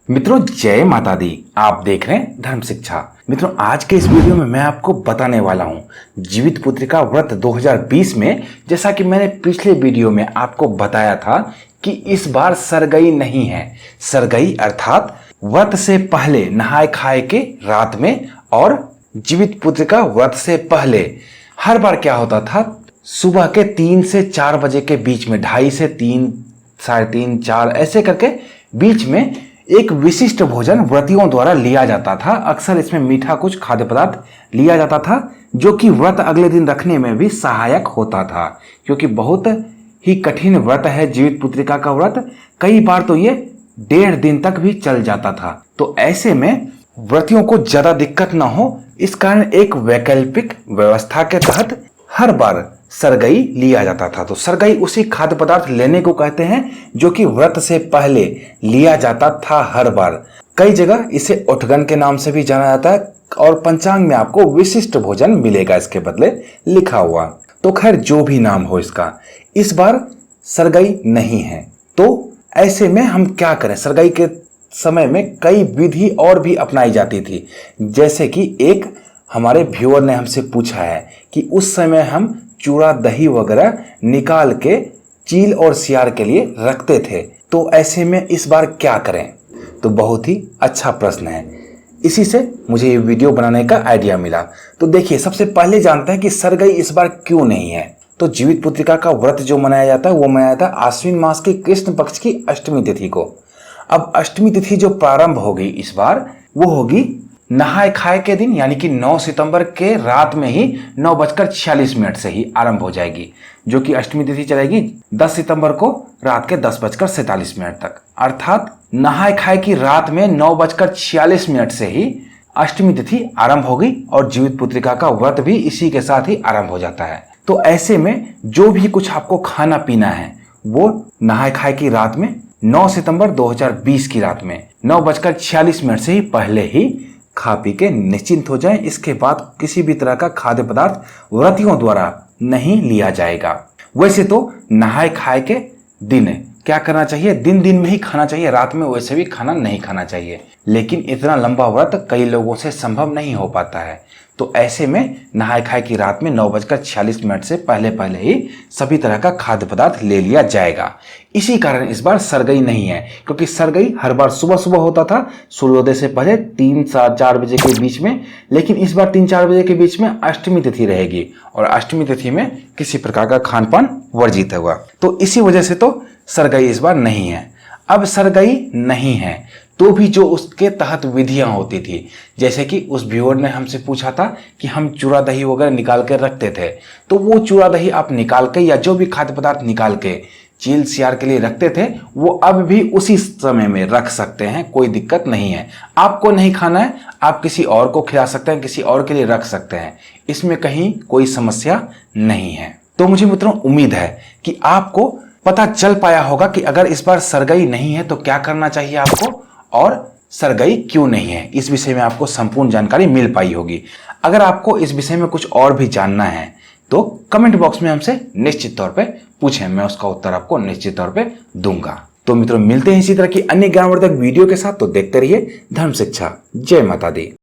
मित्रों जय माता दी। आप देख रहे हैं धर्म शिक्षा। मित्रों आज के इस वीडियो में मैं आपको बताने वाला हूं जीवित पुत्रिका व्रत 2020 में, जैसा कि मैंने पिछले वीडियो में आपको बताया था कि इस बार सरगई नहीं है। सरगई अर्थात व्रत से पहले नहाए खाए के रात में, और जीवित पुत्रिका व्रत से पहले हर बार क्या होता था, सुबह के 3 से 4 बजे के बीच में, 2:30 से 3, 3:30, 4 ऐसे करके बीच में एक विशिष्ट भोजन व्रतियों द्वारा लिया जाता था। अक्सर इसमें मीठा कुछ खाद्य पदार्थ लिया जाता था, जो कि व्रत अगले दिन रखने में भी सहायक होता था, क्योंकि बहुत ही कठिन व्रत है जीवित पुत्रिका का व्रत। कई बार तो ये 1.5 दिन तक भी चल जाता था। तो ऐसे में व्रतियों को ज्यादा दिक्कत ना हो, इस कारण एक वैकल्पिक व्यवस्था के तहत हर बार सरगई लिया जाता था। तो सरगई उसी खाद्य पदार्थ लेने को कहते हैं जो कि व्रत से पहले लिया जाता था हर बार। कई जगह इसे उठगन के नाम से भी जाना जाता है, और पंचांग में आपको विशिष्ट भोजन मिलेगा इसके बदले लिखा हुआ। तो खैर जो भी नाम हो इसका, इस बार सरगई नहीं है। तो ऐसे में हम क्या करें? सरगई के समय में कई विधि और भी अपनाई जाती थी, जैसे कि एक हमारे व्यूअर ने हमसे पूछा है कि उस समय हम चूड़ा दही वगैरह निकाल के चील और सियार के लिए रखते थे। तो ऐसे में इस बार क्या करें? तो बहुत ही अच्छा प्रश्न है, इसी से मुझे ये वीडियो बनाने का आइडिया मिला। तो देखिए, सबसे पहले जानते हैं कि सरगई इस बार क्यों नहीं है। तो जीवित पुत्रिका का व्रत जो मनाया जाता है वो मनाया जाता है आश्विन मास की कृष्ण पक्ष की अष्टमी तिथि को। अब अष्टमी तिथि जो प्रारंभ होगी इस बार, वो होगी नहाए खाए के दिन, यानी कि 9 सितंबर के रात में ही 9:46 से ही आरंभ हो जाएगी, जो कि अष्टमी तिथि चलेगी 10 सितंबर को रात के 10:47 तक। अर्थात नहाए खाए की रात में 9:46 से ही अष्टमी तिथि आरंभ होगी, और जीवित पुत्रिका का व्रत भी इसी के साथ ही आरंभ हो जाता है। तो ऐसे में जो भी कुछ आपको खाना पीना है वो नहाए खाए की रात में 9 सितंबर 2020 की रात में 9:46 से ही पहले ही खा पी के निश्चिंत हो जाएं। इसके बाद किसी भी तरह का खाद्य पदार्थ व्रतियों द्वारा नहीं लिया जाएगा। वैसे तो नहाए खाए के दिन क्या करना चाहिए? दिन दिन में ही खाना चाहिए, रात में वैसे भी खाना नहीं खाना चाहिए। लेकिन इतना लंबा व्रत कई लोगों से संभव नहीं हो पाता है। तो ऐसे में नहाए खाए की रात में 9:46 से पहले पहले ही सभी तरह का खाद्य पदार्थ ले लिया जाएगा। इसी कारण इस बार सरगई नहीं है, क्योंकि सरगई हर बार सुबह सुबह होता था, सूर्योदय से पहले 3 से 4 बजे के बीच में। लेकिन इस बार 3-4 बजे के बीच में अष्टमी तिथि रहेगी, और अष्टमी तिथि में किसी प्रकार का खान पान वर्जित होगा। तो इसी वजह से तो सरगई इस बार नहीं है। अब सरगई नहीं है तो भी जो उसके तहत विधियां होती थी, जैसे कि उस व्यूअर ने हमसे पूछा था कि हम चूड़ा दही वगैरह निकाल के रखते थे, तो वो चूड़ा दही आप निकाल के या जो भी खाद्य पदार्थ निकाल के चील सियार के लिए रखते थे, वो अब भी उसी समय में रख सकते हैं, कोई दिक्कत नहीं है। आपको नहीं खाना है, आप किसी और को खिला सकते हैं, किसी और के लिए रख सकते हैं, इसमें कहीं कोई समस्या नहीं है। तो मुझे मित्रों उम्मीद है कि आपको पता चल पाया होगा कि अगर इस बार सरगई नहीं है तो क्या करना चाहिए आपको, और सरगई क्यों नहीं है। इस विषय में आपको संपूर्ण जानकारी मिल पाई होगी। अगर आपको इस विषय में कुछ और भी जानना है तो कमेंट बॉक्स में हमसे निश्चित तौर पे पूछें, मैं उसका उत्तर आपको निश्चित तौर पे दूंगा। तो मित्रों मिलते हैं इसी तरह की अन्य ज्ञानवर्धक वीडियो के साथ। तो देखते रहिए धर्म शिक्षा। जय माता दी।